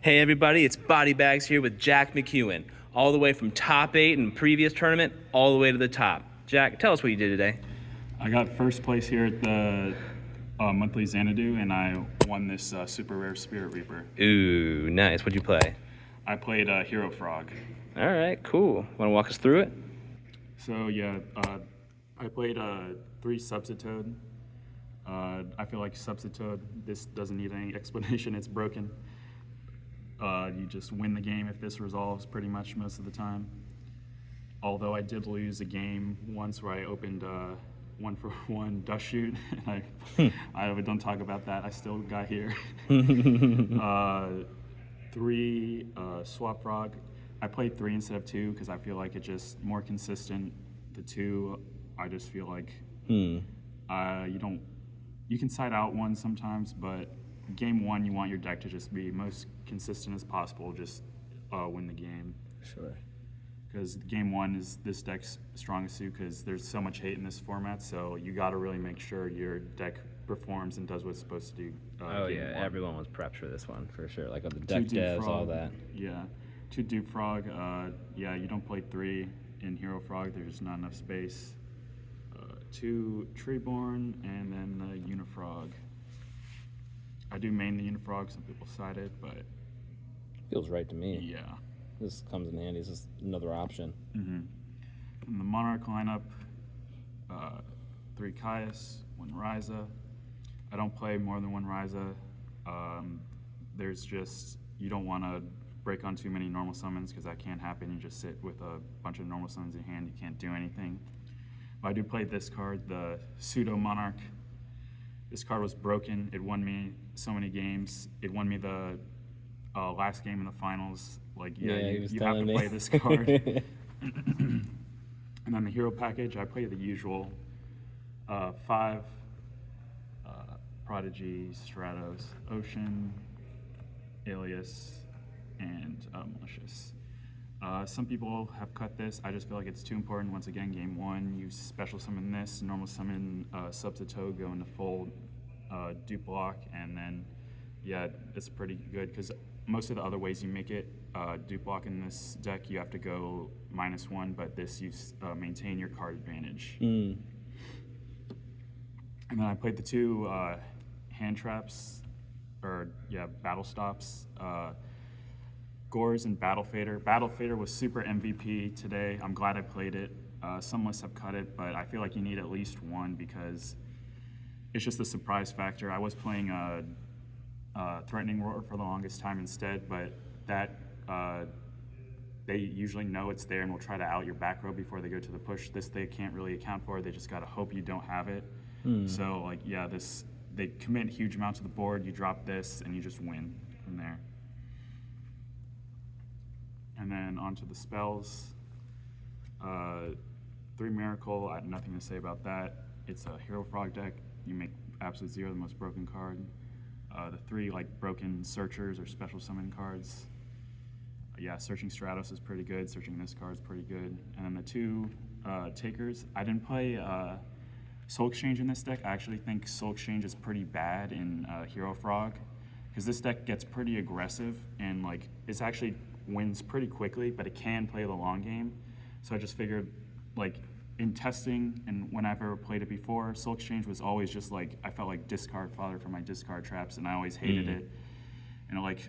Hey everybody, it's Body Bags here with Jack MacEwen, all the way from top 8 in previous tournament, all the way to the top. Jack, tell us what you did today. I got first place here at the monthly Xanadu, and I won this super rare Spirit Reaper. Ooh, nice. What'd you play? I played Hero Frog. All right, cool. Want to walk us through it? So yeah, I played 3 Substitute. I feel like Substitute, this doesn't need any explanation, it's broken. You just win the game if this resolves pretty much most of the time. Although I did lose a game once where I opened 1-for-1 dust shoot, and I don't talk about that, I still got here. 3 Swap Frog. I played 3 instead of 2 because I feel like it's just more consistent. The 2, I just feel like you can side out one sometimes, but game 1 you want your deck to just be most consistent as possible, just win the game. Sure. Because game 1 is this deck's strongest suit because there's so much hate in this format, so you got to really make sure your deck performs and does what it's supposed to do. Oh yeah, 1. Everyone was prepped for this one, for sure. Like on the deck devs, all that. Yeah. 2 Dupe Frog, yeah, you don't play 3 in Hero Frog, there's just not enough space. 2 Treeborn, and then the Unifrog. I do main the Unifrog, some people side it, but... Feels right to me. Yeah. This comes in handy, this is another option. In the Monarch lineup, 3 Caius, 1 Ryza. I don't play more than 1 Ryza. There's just, you don't want to break on too many normal summons because that can't happen. You just sit with a bunch of normal summons in hand, you can't do anything. But I do play this card, the Pseudo Monarch. This card was broken. It won me so many games. It won me the last game in the finals. Like, yeah, you have to play this card. And then the hero package, I play the usual 5 Prodigy, Stratos, Ocean, Alias, and Malicious. Some people have cut this. I just feel like it's too important. Once again, game 1, you special summon this, normal summon Substitute, go into full dupe block, and then, yeah, it's pretty good because most of the other ways you make it dupe block in this deck, you have to go -1, but this you maintain your card advantage. And then I played the 2 hand traps, or yeah, battle stops. Gores and Battle Fader. Battle Fader was super MVP today. I'm glad I played it. Some lists have cut it, but I feel like you need at least 1 because it's just the surprise factor. I was playing Threatening Roar for the longest time instead, but that they usually know it's there and will try to out your back row before they go to the push. This they can't really account for. They just gotta hope you don't have it. So like, yeah, they commit huge amounts to the board. You drop this and you just win from there. And then onto the spells. 3 Miracle, I have nothing to say about that. It's a Hero Frog deck. You make Absolute Zero the most broken card. The 3 like broken Searchers or special summon cards. Yeah, searching Stratos is pretty good. Searching this card is pretty good. And then the 2 Takers. I didn't play Soul Exchange in this deck. I actually think Soul Exchange is pretty bad in Hero Frog because this deck gets pretty aggressive and like it's actually wins pretty quickly, but it can play the long game. So I just figured, like, in testing and when I've ever played it before, Soul Exchange was always just like, I felt like discard fodder for my discard traps, and I always hated it. And it like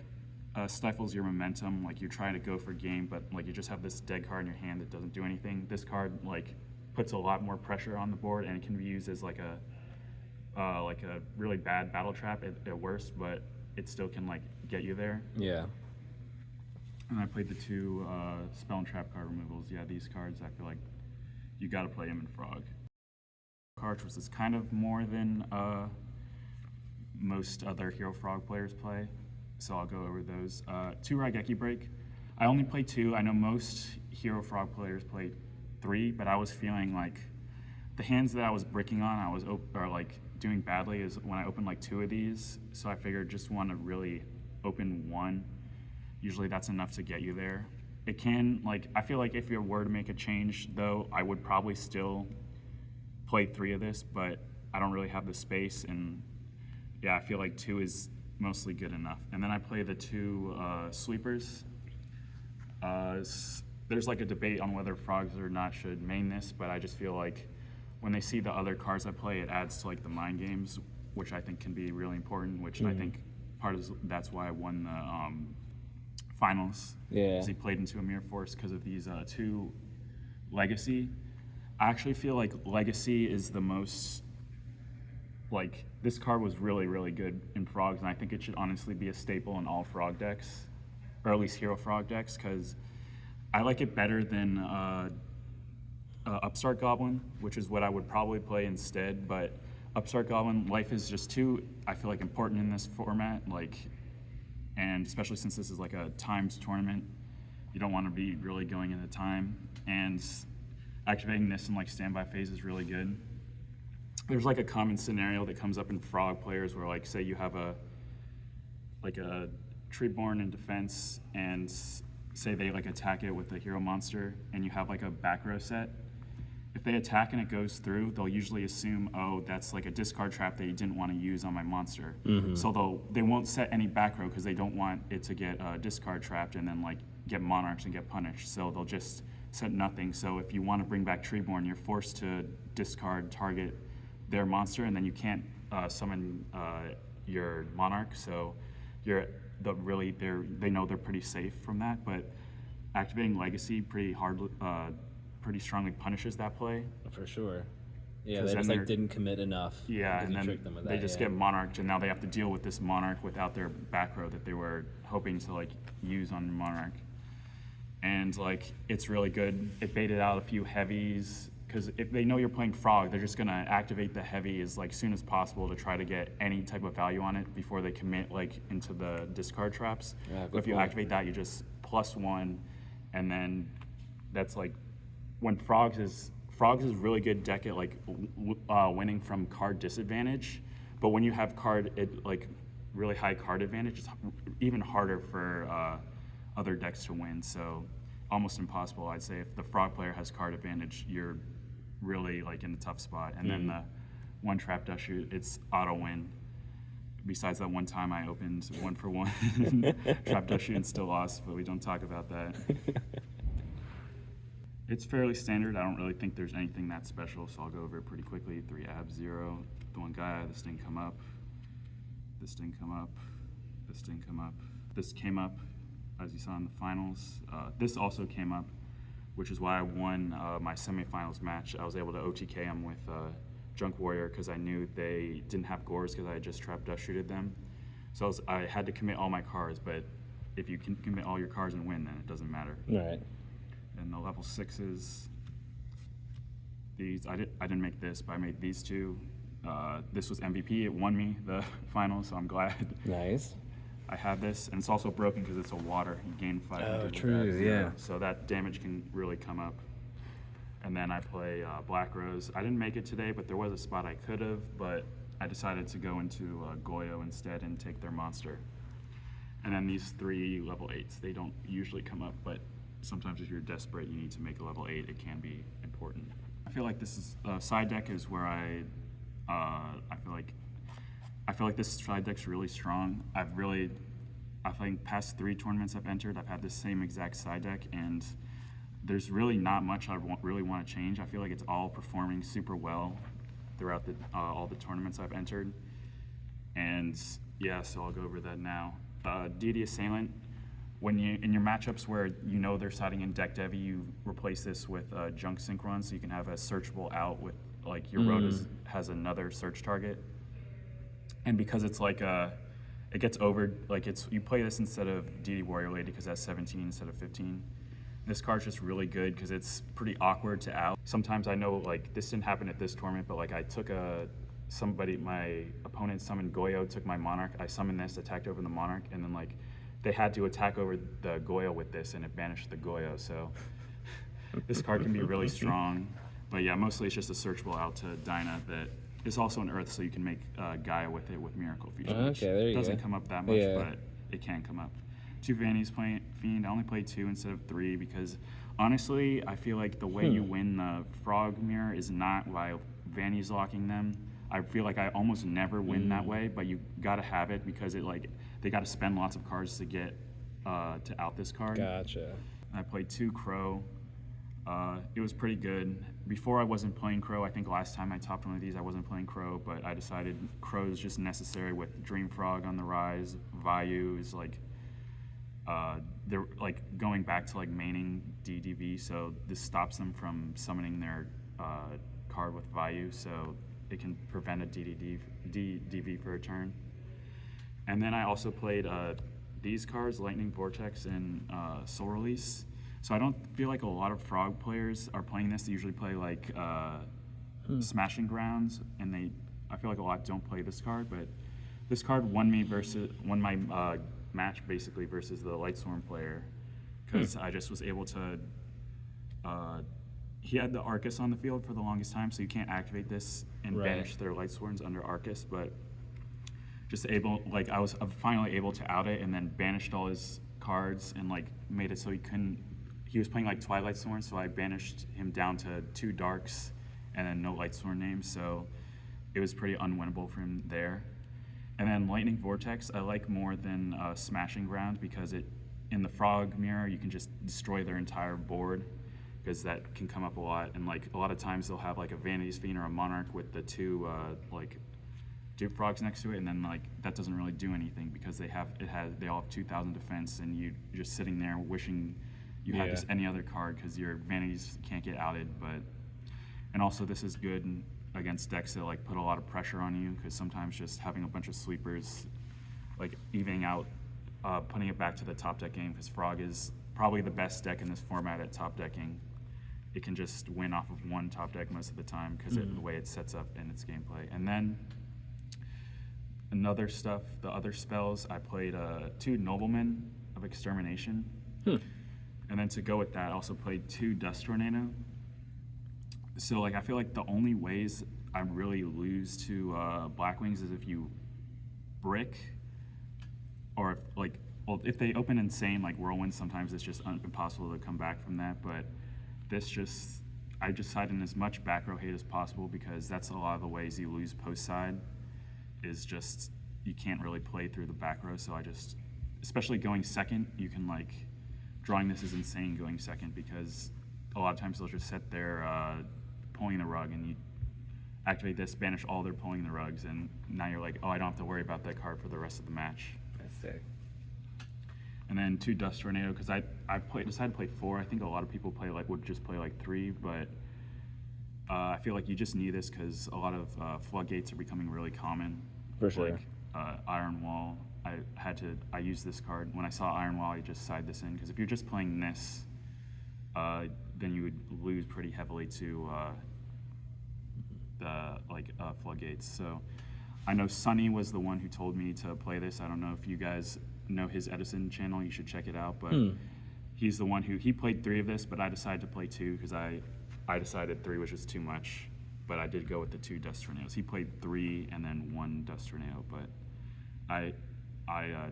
stifles your momentum, like you're trying to go for game, but like you just have this dead card in your hand that doesn't do anything. This card like puts a lot more pressure on the board, and it can be used as like a really bad battle trap at worst, but it still can like get you there. Yeah. And I played the 2 spell and trap card removals. Yeah, these cards, I feel like you got to play them in Frog. Cards was kind of more than most other Hero Frog players play, so I'll go over those. 2 Raigeki Break. I only play 2. I know most Hero Frog players play 3, but I was feeling like the hands that I was bricking on, I was doing badly is when I opened like 2 of these. So I figured just want to really open 1. Usually that's enough to get you there. It can, like, I feel like if you were to make a change, though, I would probably still play 3 of this, but I don't really have the space, and yeah, I feel like 2 is mostly good enough. And then I play the two sweepers. There's like a debate on whether frogs or not should main this, but I just feel like when they see the other cards I play, it adds to like the mind games, which I think can be really important, which I think that's why I won the finals. Yeah. Because he played into a Mirror Force because of these two Legacy. I actually feel like Legacy is the most, like, this card was really, really good in frogs, and I think it should honestly be a staple in all frog decks, or at least hero frog decks, because I like it better than Upstart Goblin, which is what I would probably play instead. But Upstart Goblin, life is just too, I feel like, important in this format. Like, and especially since this is like a timed tournament, you don't want to be really going into time. And activating this in like standby phase is really good. There's like a common scenario that comes up in frog players where, like, say you have a Treeborn in defense, and say they like attack it with a hero monster, and you have like a back row set. If they attack and it goes through, they'll usually assume, oh, that's like a discard trap that you didn't want to use on my monster. So they won't set any back row because they don't want it to get discard trapped and then like get monarchs and get punished. So they'll just set nothing. So if you want to bring back Treeborn, you're forced to discard target their monster, and then you can't summon your monarch. So they know they're pretty safe from that. But activating Legacy pretty strongly punishes that play. For sure. Yeah, 'Cause they then just like they're- didn't commit enough. Yeah, and then trick them with they that, just yeah. get monarched, and now they have to deal with this monarch without their back row that they were hoping to like use on monarch. And like, it's really good. It baited out a few heavies, because if they know you're playing frog, they're just gonna activate the heavy as like soon as possible to try to get any type of value on it before they commit like into the discard traps. Yeah, But good if you point. activate that, you just +1, and then that's like when frogs is really good deck at like winning from card disadvantage. But when you have like really high card advantage, it's even harder for other decks to win. So almost impossible, I'd say. If the frog player has card advantage, you're really like in a tough spot. And then the one trap dust shoot, it's auto win. Besides that one time I opened 1-for-1 trap dust shoot and still lost, but we don't talk about that. It's fairly standard. I don't really think there's anything that special, so I'll go over it pretty quickly. 3 abs, 0. The one guy, this didn't come up. This didn't come up. This didn't come up. This came up, as you saw in the finals. This also came up, which is why I won my semifinals match. I was able to OTK them with Junk Warrior because I knew they didn't have Gores because I had just trap dust shooted them. So I had to commit all my cards, but if you can commit all your cards and win, then it doesn't matter. Right. And the level 6s, these I didn't make this, but I made these two. This was MVP. It won me the final, so I'm glad. Nice. I have this, and it's also broken because it's a water. You gain 500. Oh, with true, that, yeah. So that damage can really come up. And then I play Black Rose. I didn't make it today, but there was a spot I could have, but I decided to go into Goyo instead and take their monster. And then these 3 level 8s, they don't usually come up, but sometimes if you're desperate, you need to make a level 8, it can be important. I feel like this is side deck is where I feel like this side deck's really strong. I think past 3 tournaments I've entered, I've had the same exact side deck, and there's really not much I really want to change. I feel like it's all performing super well throughout all the tournaments I've entered. And yeah, so I'll go over that now. Deity Assailant, when in your matchups where you know they're siding in deck Devi, you replace this with Junk Synchron, so you can have a searchable out with like your road has another search target. And because it's like it gets over, like you play this instead of Deity Warrior Lady because that's 17 instead of 15. This card's just really good because it's pretty awkward to out. Sometimes I know, like, this didn't happen at this tournament, but like I took my opponent summoned Goyo, took my Monarch, I summoned this, attacked over the Monarch, and then like they had to attack over the Goyo with this, and it banished the Goyo. So this card can be really strong. But yeah, mostly it's just a searchable out to Dinah that is also an Earth, so you can make Gaia with it with Miracle Fusion. Okay, there you doesn't go. come up that much, Yeah. but it can come up. 2 Vannies playing Fiend. I only played 2 instead of 3 because honestly, I feel like the way you win the Frog Mirror is not by Vannies locking them. I feel like I almost never win that way, but you gotta have it because they gotta spend lots of cards to get to out this card. Gotcha. I played 2 Crow. It was pretty good. Before I wasn't playing Crow. I think last time I topped one of these I wasn't playing Crow, but I decided Crow is just necessary with Dream Frog on the rise. Vayu is they're going back to maining DDV, so this stops them from summoning their card with Vayu, so it can prevent a DDV for a turn. And then I also played these cards, Lightning Vortex and Soul Release. So I don't feel like a lot of Frog players are playing this. They usually play Smashing Grounds, and I feel like a lot don't play this card, but this card won my match basically versus the Lightsworn player, because I just was able to. He had the Arcus on the field for the longest time, so you can't activate this and banish their Lightsworns under Arcus, but just I was finally able to out it and then banished all his cards and made it so he couldn't. He was playing Twilight Sworn, so I banished him down to 2 Darks and then no Lightsworn names, so it was pretty unwinnable for him there. And then Lightning Vortex I like more than Smashing Ground, because in the Frog mirror you can just destroy their entire board, because that can come up a lot. And a lot of times they'll have a Vanity's Fiend or a Monarch with the 2 Dupe Frogs next to it, and then that doesn't really do anything because they all have 2,000 defense, and you're just sitting there wishing you had just any other card because your Vanities can't get outed. And also this is good against decks that put a lot of pressure on you, because sometimes just having a bunch of sweepers, evening out, putting it back to the top deck game, because Frog is probably the best deck in this format at top decking. It can just win off of one top deck most of the time because of the way it sets up in its gameplay. And then the other spells, I played 2 Noblemen of Extermination. And then to go with that, I also played 2 Dust Tornado. So I feel like the only ways I really lose to Blackwings is if you brick, or if they open Insane Whirlwind, sometimes it's just impossible to come back from that. But I just side in as much back row hate as possible, because that's a lot of the ways you lose post side, is just you can't really play through the back row. So especially going second, you can drawing this is insane going second, because a lot of times they'll just sit there pulling the rug, and you activate this, banish all their pulling the rugs, and now you're oh, I don't have to worry about that card for the rest of the match. That's sick. And then 2 Dust Tornado, because I decided to play 4. I think a lot of people would just play 3, but I feel like you just need this because a lot of floodgates are becoming really common. For sure. Iron Wall. I used this card. When I saw Iron Wall, I just side this in, because if you're just playing this, then you would lose pretty heavily to the floodgates. So I know Sunny was the one who told me to play this. I don't know if you guys know his Edison channel. You should check it out. But he's the one he played 3 of this, but I decided to play 2 because I decided 3 was just too much. But I did go with the 2 Dust Tornadoes. He played 3 and then 1 Dust Tornado, but I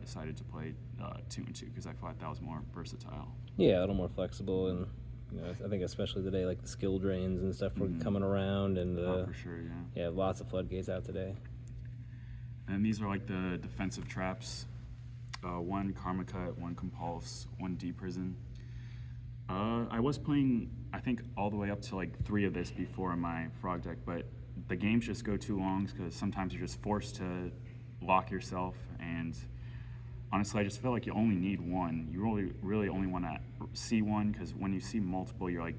decided to play 2 and 2 because I thought that was more versatile. Yeah, a little more flexible, and I think especially today, the skill drains and stuff were coming around, and for sure, yeah, lots of floodgates out today. And these are the defensive traps: 1 Karma Cut, 1 Compulse, 1 Deep Prison. I was playing, I think, all the way up to 3 of this before in my Frog deck, but the games just go too long because sometimes you're just forced to lock yourself, and honestly I just feel like you only need 1. You really only want to see 1, because when you see multiple, you're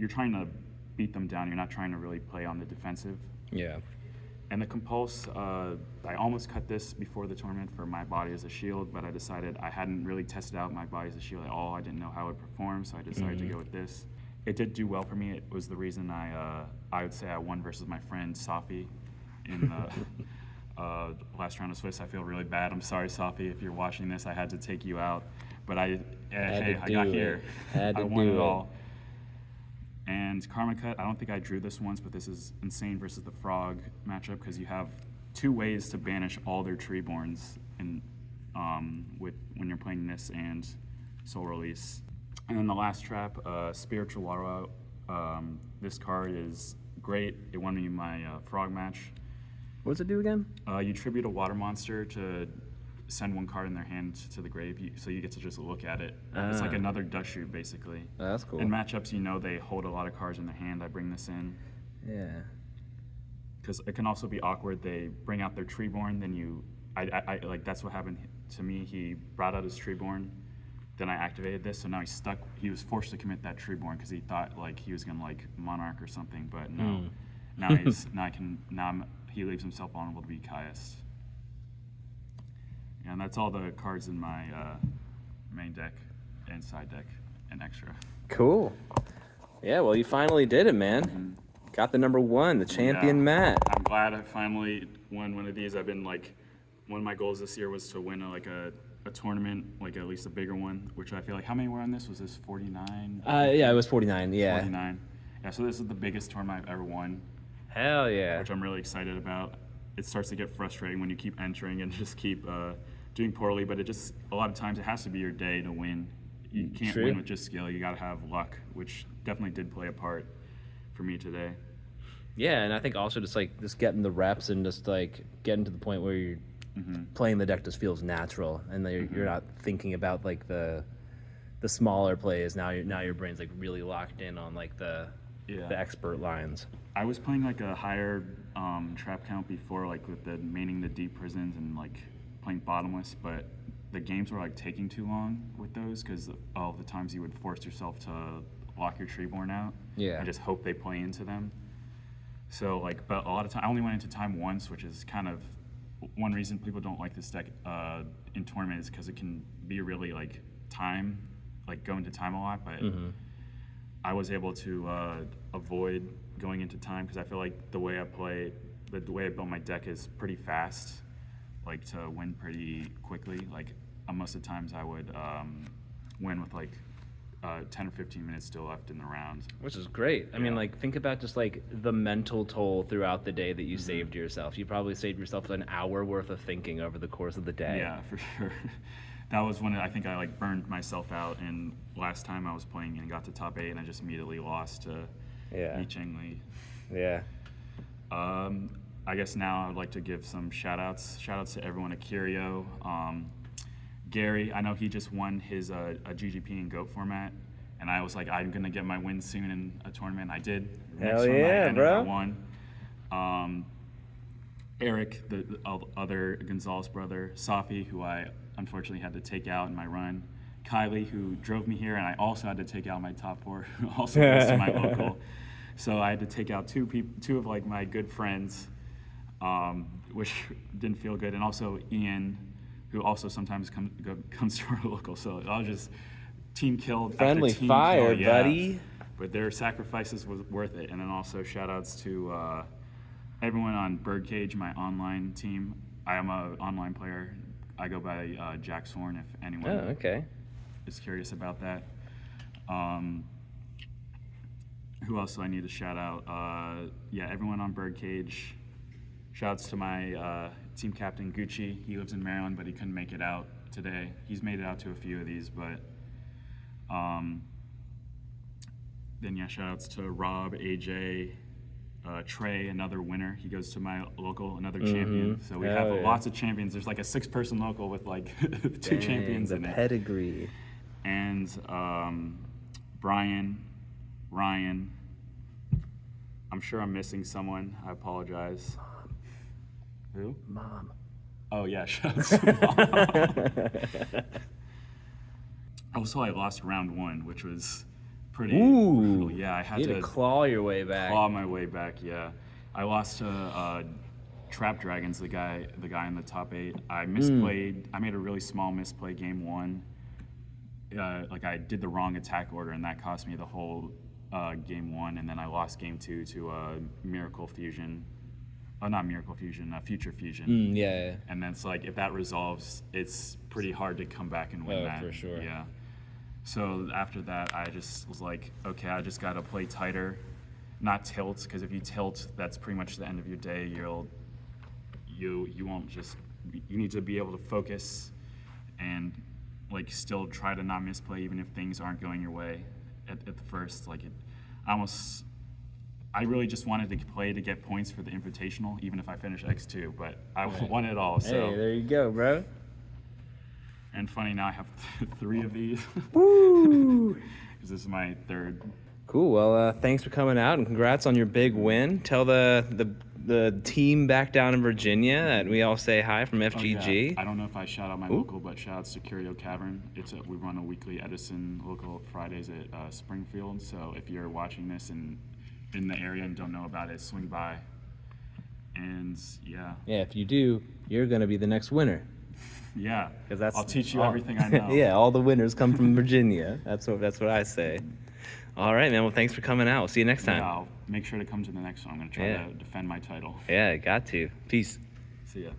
trying to beat them down. You're not trying to really play on the defensive. Yeah. And the Compulse, I almost cut this before the tournament for My Body as a Shield, but I decided I hadn't really tested out My Body as a Shield at all. I didn't know how it would perform, so I decided to go with this. It did do well for me. It was the reason I would say I won versus my friend Safi in the last round of Swiss. I feel really bad. I'm sorry, Safi, if you're watching this. I had to take you out, but I got here. I won it all. And Karma Cut, I don't think I drew this once, but this is insane versus the Frog matchup, because you have 2 ways to banish all their Treeborns when you're playing this and Soul Release. And then the last trap, Spiritual Water. This card is great. It won me my Frog match. What does it do again? You tribute a water monster to send one card in their hand to the grave, so you get to just look at it. It's like another dust shoot, basically. Oh, that's cool. In matchups, you know they hold a lot of cards in their hand. I bring this in. Yeah. Because it can also be awkward. They bring out their Treeborn, then I like that's what happened to me. He brought out his Treeborn, then I activated this, so now he's stuck. He was forced to commit that Treeborn because he thought like he was gonna like Monarch or something, but no. Now he leaves himself vulnerable to be Caius. Yeah, and that's all the cards in my main deck and side deck and extra. Cool. Yeah, well, you finally did it, man. Got the number 1, the champion mat. I'm glad I finally won one of these. I've been like, one of my goals this year was to win a tournament, like at least a bigger one, which I feel like, how many were on this? Was this 49? Yeah, it was 49, yeah. 49. Yeah, so this is the biggest tournament I've ever won. Hell yeah. Which I'm really excited about. It starts to get frustrating when you keep entering and just keep doing poorly, but a lot of times it has to be your day to win. You can't win with just skill, you gotta have luck, which definitely did play a part for me today. Yeah, and I think also just getting the reps and just like getting to the point where you're playing the deck just feels natural, and you're not thinking about like the smaller plays. Now your brain's like really locked in on like the expert lines. I was playing like a higher trap count before, like with the maining the deep prisons and like playing bottomless, but the games were like taking too long with those because all the times you would force yourself to lock your Treeborn out. Yeah. And just hope they play into them. So like, but a lot of time I only went into time once, which is kind of one reason people don't like this deck in tournament is because it can be really like go into time a lot, but I was able to avoid going into time because I feel like the way I build my deck is pretty fast, like to win pretty quickly. Like most of the times I would win with like 10 or 15 minutes still left in the round. Which is great. I mean, like, think about just like the mental toll throughout the day that you saved yourself. You probably saved yourself an hour worth of thinking over the course of the day. Yeah, for sure. That was when I think I like burned myself out, and last time I was playing and got to top 8 and I just immediately lost to Yi Cheng Li. Yeah. I guess now I would like to give some shout-outs. Shout-outs to everyone at Curio. Gary, I know he just won his a GGP and GOAT format, and I was like, I'm gonna get my win soon in a tournament. I did. Hell yeah, bro! I won. Eric, the other Gonzalez brother, Safi, who I unfortunately had to take out in my run. Kylie, who drove me here, and I also had to take out my top 4, who also goes to my local. So I had to take out two of like my good friends, which didn't feel good, and also Ian, who also sometimes comes to our local. So I was just team killed. Friendly after team fire, kill, buddy. But their sacrifices was worth it. And then also shout outs to everyone on Birdcage, my online team. I am an online player. I go by Jack Sorn if anyone is curious about that. Who else do I need to shout out? Everyone on Birdcage. Shouts to my team captain, Gucci. He lives in Maryland, but he couldn't make it out today. He's made it out to a few of these, but then shout-outs to Rob, AJ, Trey, another winner. He goes to my local, another champion. So we have lots of champions. There's like a 6-person local with like 2 champions in it. Pedigree. And Brian, Ryan. I'm sure I'm missing someone. I apologize. Who? Mom. Oh yeah, shouts to Mom. Also, I lost round 1, which was pretty. Ooh. Yeah, I had you had to claw your way back. Claw my way back. Yeah, I lost to Trap Dragons, the guy in the top 8. I misplayed. I made a really small misplay game 1. Like I did the wrong attack order, and that cost me the whole game 1. And then I lost game 2 to Miracle Fusion. Oh, not Miracle Fusion, Future Fusion. Yeah. And then it's like, if that resolves, it's pretty hard to come back and win that. For sure. Yeah. So after that, I just was like, okay, I just got to play tighter, not tilt, because if you tilt, that's pretty much the end of your day. You won't just, you need to be able to focus and like still try to not misplay even if things aren't going your way at the first. Like I really just wanted to play to get points for the Invitational, even if I finish X2, but I won it all. So. Hey, there you go, bro. And funny, now I have 3 of these. Woo! Because this is my 3rd. Cool. Well, thanks for coming out and congrats on your big win. Tell the team back down in Virginia that we all say hi from FGG. Oh, yeah. I don't know if I shout out my local, but shout out to Curio Cavern. We run a weekly Edison local Fridays at Springfield. So if you're watching this and in the area and don't know about it, swing by. And yeah. Yeah, if you do, you're gonna be the next winner. Yeah. 'Cause I'll teach you everything I know. Yeah, all the winners come from Virginia. That's what I say. All right, man. Well, thanks for coming out. We'll see you next time. Yeah, I'll make sure to come to the next one. I'm gonna try to defend my title. Yeah, got to. Peace. See ya.